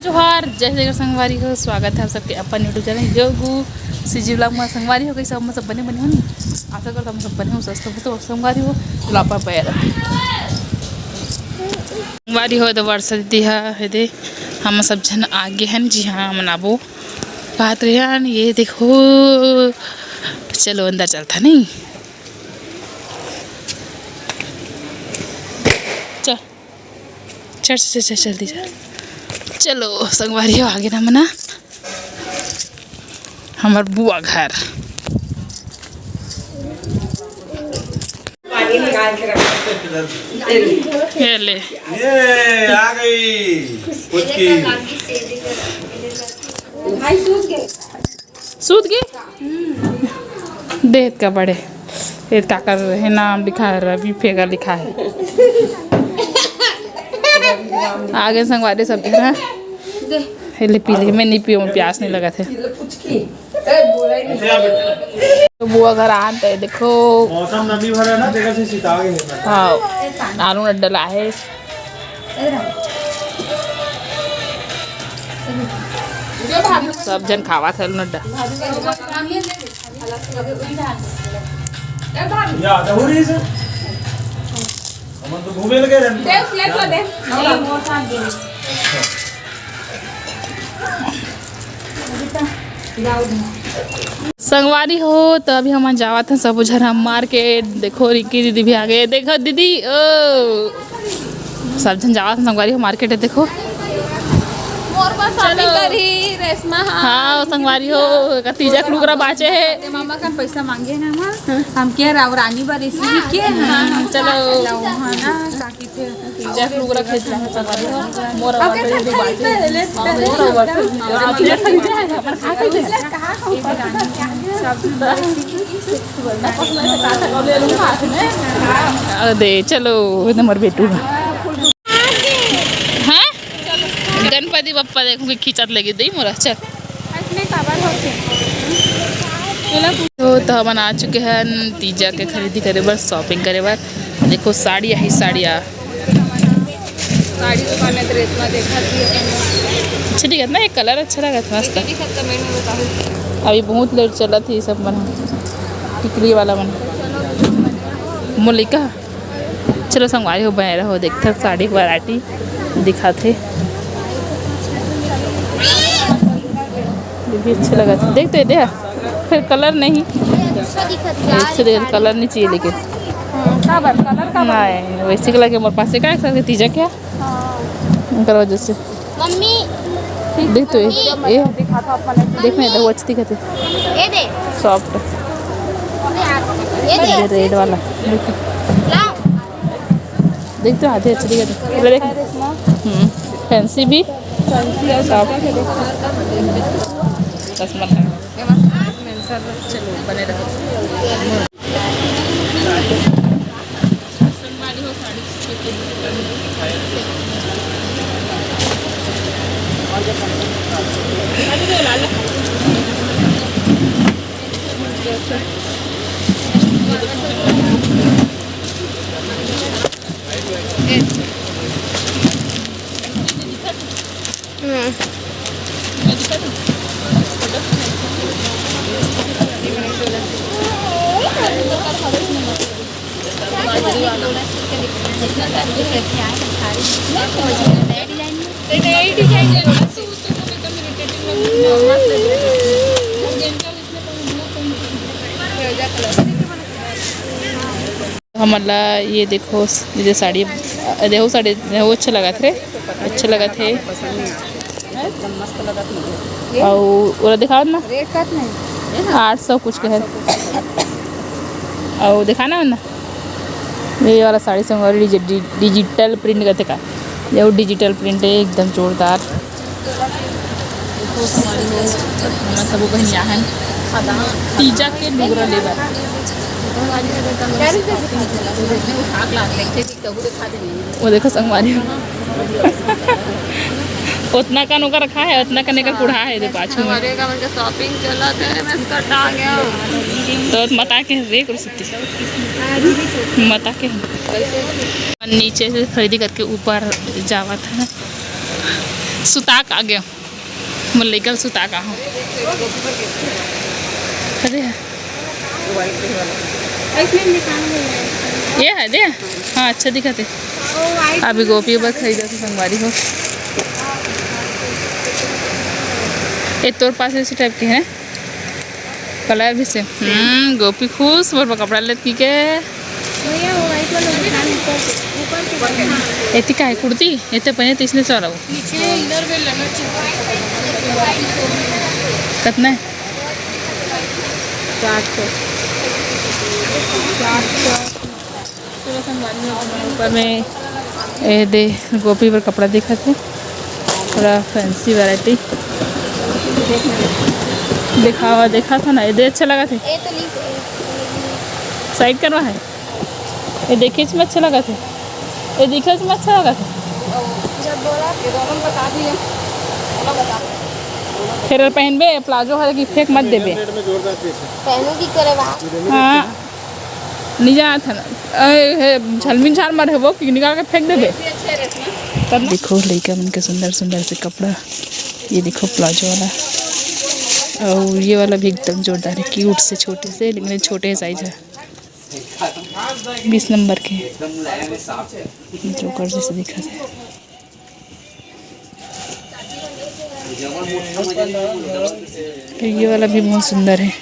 जोहार जय जय संगवारी हो। स्वागत है आप सबके अपन यूट्यूब चैनल योगू सीजी ब्लॉग में। संगवारी हो गई सब सब बने बने हो नहीं आशा करता हम सब बने हो सस्ता तो संगवारी हो लापा पैर संगवारी हो तो वर्षा दीदी है दे हम सब जन आगे हैं जी हाँ मनाबो बात रहे ये देखो चलो अंदर चलता नहीं चल चल चल चल जल्दी चल चलो संगवारी हो आगे ना मना हमार बुआ घर ले ये आ गई सूत गई देख का बड़े ये ताकर है नाम लिखा है रवि फेगा लिखा है आगे संगवारी सब है ले पी ले मैं नहीं पीऊँ प्यास नहीं लगा थे तो बुआ घर आते देखो मौसम नमी भरा ना देखा से सीता गए हाँ आलू डला है सब जन खावा था नड्डा या दहुरी से हम तो घूमे लगे रहने संगवारी हो तो अभी हम जावा थे सब उधर हम मार्केट देखो रिक्की दीदी भी आ गए देखो दीदी ओ सब जन जावा थे संगवारी हो मार्केट है देखो हाँ संगवारी हो तीजा कुलूकरा बाचे है मामा का पैसा मांगे ना हम क्या रानी बार इसी के चलो ना ताकि थे तीजा कुलूकरा खेत रहा है संगवारी हो मोर दे चलो नंबर बेटू गणपति बप्पा देखो कि खींचत लगी दी मोरा चल तो हम आ चुके हैं तीजा के खरीदी करे बर शॉपिंग करे बर देखो साड़ियाँ ही साड़ियाँ साड़ी दुकान में ड्रेस में देखा थी अच्छा ठीक है ना ये कलर अच्छा लगा था मस्त अभी बहुत लेट चला थी सब बना टिकली वाला बना मुलिका चलो संगवारी हो बहरा हो देखते साड़ी वैरायटी दिखाते भी अच्छा लगा था देखते दे फिर कलर नहीं अच्छे देख कलर नहीं चाहिए लेकिन नहीं वैसे कलर के मोर पास से क्या सकते तीजा क्या कर वजह से मम्मी देख तो ये देखने तो वो अच्छी दिखते ये दे सॉफ्ट ये दे रेड वाला लाओ देख तो आते अच्छे दिखते देख फैंसी भी सॉफ्ट चश्मा चलो बने रहो हमारा ये देखो ये साड़ी देखो साड़ी वो अच्छा लगा थे और दिखाओ ना रेट कट नहीं 800 कुछ का है और दिखाना ना ये वाला साड़ी संगवारी डिजिटल प्रिंट करते का ये डिजिटल प्रिंट है एकदम जोरदार सब कहीं तीजा के डूगरा लेबर वो देखो संगवारी उतना का नौका रखा है उतना का नेकर कुढ़ा है जो पाछू में शॉपिंग चला मैं इसका गया तो मता के रे कर सकती मता के नीचे से खरीदी करके ऊपर जावा था सुता का गया मल्लिका सुता का हूँ अरे ये है दे हाँ अच्छा दिखाते अभी गोपी बस खरीदा था संगवारी हो ये तोर पास इसी टाइप के हैं कलर भी से गोपी खुश और कपड़ा ले की के एती का है कुर्ती एते पहने तो इसने चला वो कितना है 400 ऊपर में ए दे गोपी पर कपड़ा देखा थे थोड़ा फैंसी वैरायटी देखा था ना ये दे अच्छा लगा थे साइड करवा है ये देखे इसमें अच्छा लगा थे ये दिखे इसमें अच्छा लगा था फिर पहनबे प्लाजो है कि फेंक मत देबे पहनूगी करे हाँ निजा था ना झलमिन झाल मर है वो कि निकाल के फेंक देबे देखो लड़का मन के सुंदर सुंदर से कपड़ा ये देखो प्लाजो वाला और ये वाला भी एकदम जोरदार है क्यूट से छोटे से लेकिन छोटे साइज है 20 नंबर के जोकर जैसे दिखा थे ये वाला भी बहुत सुंदर है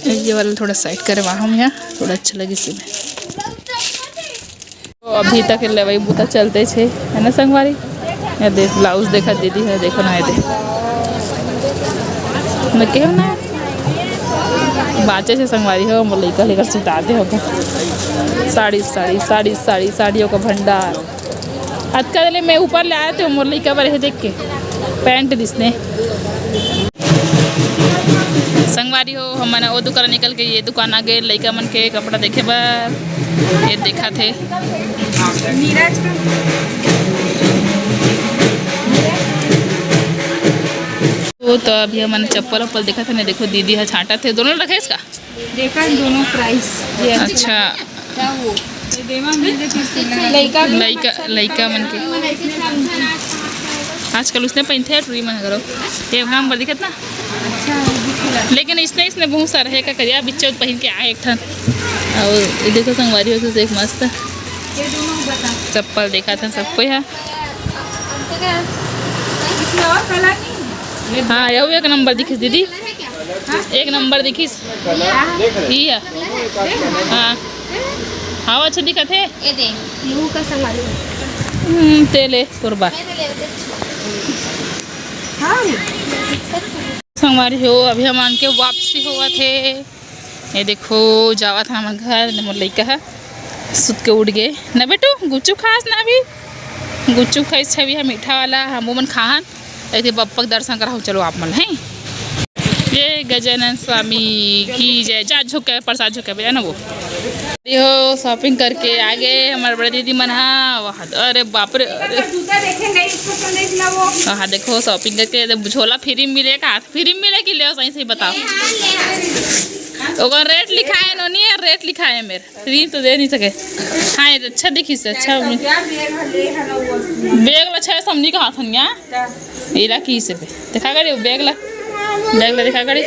ये वाला थोड़ा साइड करे वहाँ में थोड़ा अच्छा लगे इसमें तो अभी तक लेवाई बूता चलते छे है ना संगवारी ये देख ब्लाउज देखा दीदी है देखो ना ये दे मैं कह ना बाचे से संगवारी हो लड़का लेकर सुताते हो साड़ियों का भंडार आज का दिले मैं ऊपर ले आए थे मोर लड़का पर देख के पैंट दिसने संगवारी हो हमारा वो दुकान निकल के ये दुकान आ गए लड़का मन के कपड़ा देखे बार ये देखा थे तो अभी हमने चप्पल वप्पल देखा था ना देखो दीदी है छाटा थे दोनों रखे इसका देखा दोनों प्राइस अच्छा लड़का मन के आजकल उसने पहनते हैं टूरी मन करो ये भाम पर दिखत ना लेकिन इसने बहुत सारा है का करिया बिच्चा पहन के आए एक ठन और ये देखो संगवारी हो एक मस्त चप्पल देखा था सबको यहाँ हाँ यह एक नंबर दिखिस दीदी एक नंबर दिखिस हाँ हाँ अच्छा दिखा थे तेले तोरबा संगवारी हो अभी हम आन के वापसी हुआ थे ये देखो जावा था हमारे घर मोर लड़का है सुत के उड़ गए ना बेटू गुच्चू खास ना अभी गुच्चू खाई छवि है मीठा वाला हम मन खाहन ऐसे बप्पा दर्शन करा चलो आप मन है ये गजानन स्वामी की जय जा झुके प्रसाद झुके भैया ना वो हो शॉपिंग करके आ गए हमारे बड़े दीदी मन वहाँ अरे बाप रे हाँ देखो शॉपिंग करके झोला फ्री मिले का हाथ फ्री मिले कि ले सही सही बताओ ओकर रेट लिखा है नो नहीं रेट लिखा है मेरे फ्री तो दे नहीं सके हाँ ये अच्छा देखी से अच्छा बैग अच्छा है समझी का हाथ इला की से पे देखा करी बैग ला देखा करी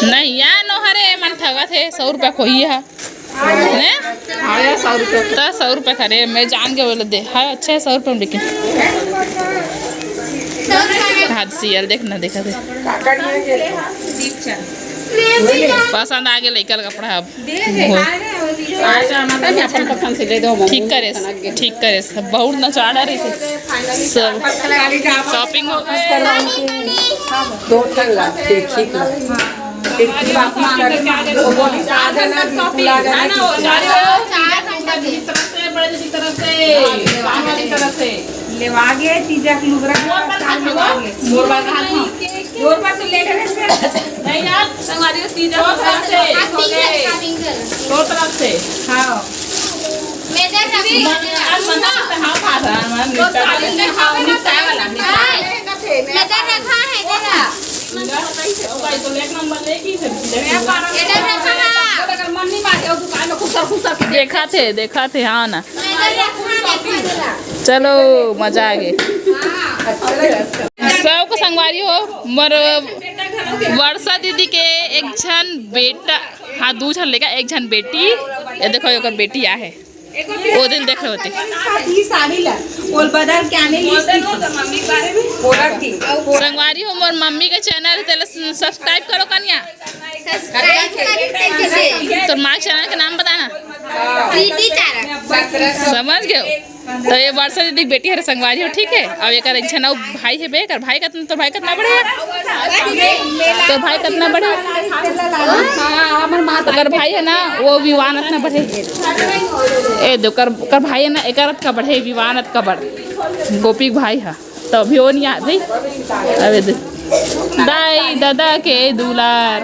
नहीं यार नो हरे मन ठगा थे 100 रुपया को ही है ने 100 रुपया तो 100 रुपया खरे मैं जान के बोले दे हाँ अच्छा है 100 रुपये में लेकिन हाथ सियल देखना देखा थे पसंद आ गया लड़का कपड़ा अब ठीक करे सब बहुत नचा रही थी सब शॉपिंग लेवा गए तीजा की लुगरा तो ले नहीं यार हमारी तीजा दो तरफ से हाँ रखा है देखा थे हाँ ना। चलो मजा आ गई सबको संगवारी हो। मोर वर्षा दीदी के एक झन बेटा, हाँ 2 झन लेगा, एक झन बेटी। ये देखो एक बेटी आ है, वो दिन देख रहे होते। संगवारी हो मोर मम्मी के चैनल सब्सक्राइब करो कन्या। तो माँ चैनल का नाम बताना। समझ गए। तो ये वर्षा दीदी बेटी है संगवारी हो, ठीक है। अब एक छना भाई है बेकर, भाई का तो भाई कितना बड़े है, तो भाई कितना बड़े, अगर भाई है ना वो विवान इतना बढ़े। ए दो कर भाई है ना एक का बढ़े, विवान का बढ़, गोपी भाई है तो अभी वो नहीं आती। अबे दाई दादा के दुलार,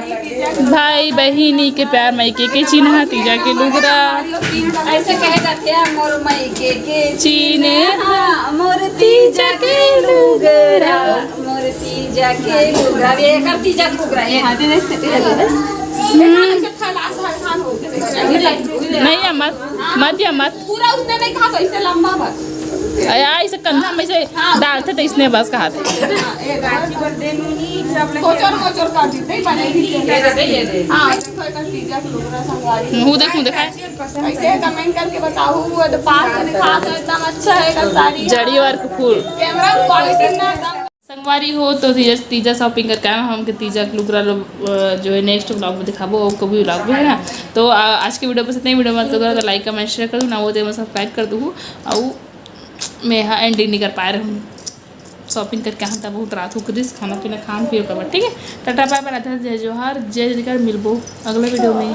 भाई बहिनी के प्यार, मायके के चिन्ह, तीजा के लुगरा। ऐसे कहे जाते हैं मोर मायके के चीने मोर तीजा के लुगरा, मोर तीजा के लुगरा। ये कर तीजा लुगरा है नहीं है मत या मत पूरा उसने नहीं कहा, कैसे लंबा बस ऐसे कंधा में से डालते थे इसने बस कहा था। कोचर कर दी हूँ देखूँ देखा कैसे कमेंट करके बताओ। तो पास में दिखा तो एकदम अच्छा है साड़ी, जड़ी वर्क फूल कैमरा क्वालिटी ना एकदम। संगवारी हो तो तीजा शॉपिंग करके आए हम के तीजा लुगरा जो है नेक्स्ट ब्लॉग में दिखाबो, कभी ब्लॉग में है ना। तो आज की वीडियो बस इतनी। वीडियो मत करो तो लाइक कमेंट शेयर कर दूँ ना, वो तो मैं सब्सक्राइब कर दूँ। और मैं यहाँ एंडिंग नहीं कर पा रही हूँ, शॉपिंग करके हम तब बहुत रात हो करी, खाना पीना खान फिर कर। ठीक है, टाटा बाय बाय, राधा जय जोहार, जय जयकार, मिलबो अगले वीडियो में।